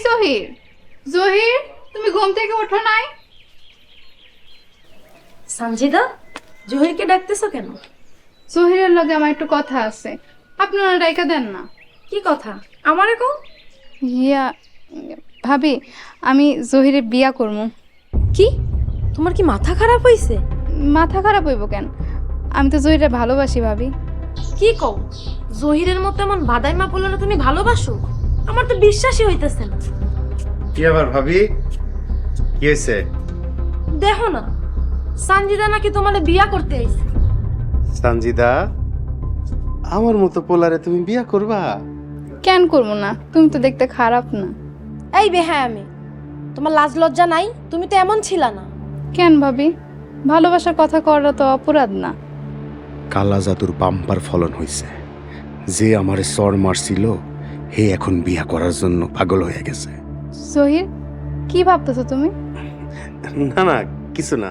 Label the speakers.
Speaker 1: জহির, জহির তুমি ঘুম থেকে ওঠো নাই?
Speaker 2: সঞ্জিদা, জহিরকে ডাকতেছো কেন?
Speaker 1: জহিরের লগে আমার একটু কথা আছে, আপনারা ডাইকা দেন না।
Speaker 2: কি কথা? আমারে কও।
Speaker 1: ইয়া ভাবি, আমি জহিরে বিয়া করবো।
Speaker 2: কি? তোমার কি মাথা খারাপ হইছে?
Speaker 1: মাথা খারাপ হইব কেন? আমি তো জহিরে ভালোবাসি ভাবি।
Speaker 2: কি কও? জহিরের মতো এমন বাদাইমা বললো তুমি ভালোবাসো? আমার তো বিশ্বাসই হইতেছে না।
Speaker 3: কি আবার ভাবি, কি হয়েছে?
Speaker 2: দেখো না, সঞ্জিদা নাকি তোমারে বিয়া করতে আইছে।
Speaker 3: সঞ্জিদা, আমার মতো পোলারে তুমি বিয়া করবা?
Speaker 1: কেন করবো না? তুমি তো দেখতে খারাপ না।
Speaker 2: এই বেহ্যাঁ, আমি তোমার লাজ লজ্জা নাই? তুমি তো এমন ছিলা না।
Speaker 1: কেন ভাবি? ভালোবাসার কথা করা তো অপরাধ না।
Speaker 3: কালা জাদুর বাম্পার ফলন হইছে। যে আমারে সর মারছিল, হে এখন বিয়া করার জন্য পাগল হয়ে গেছে।
Speaker 1: জহির, কি ভাবতেছো তুমি?
Speaker 3: না না, কিছু না।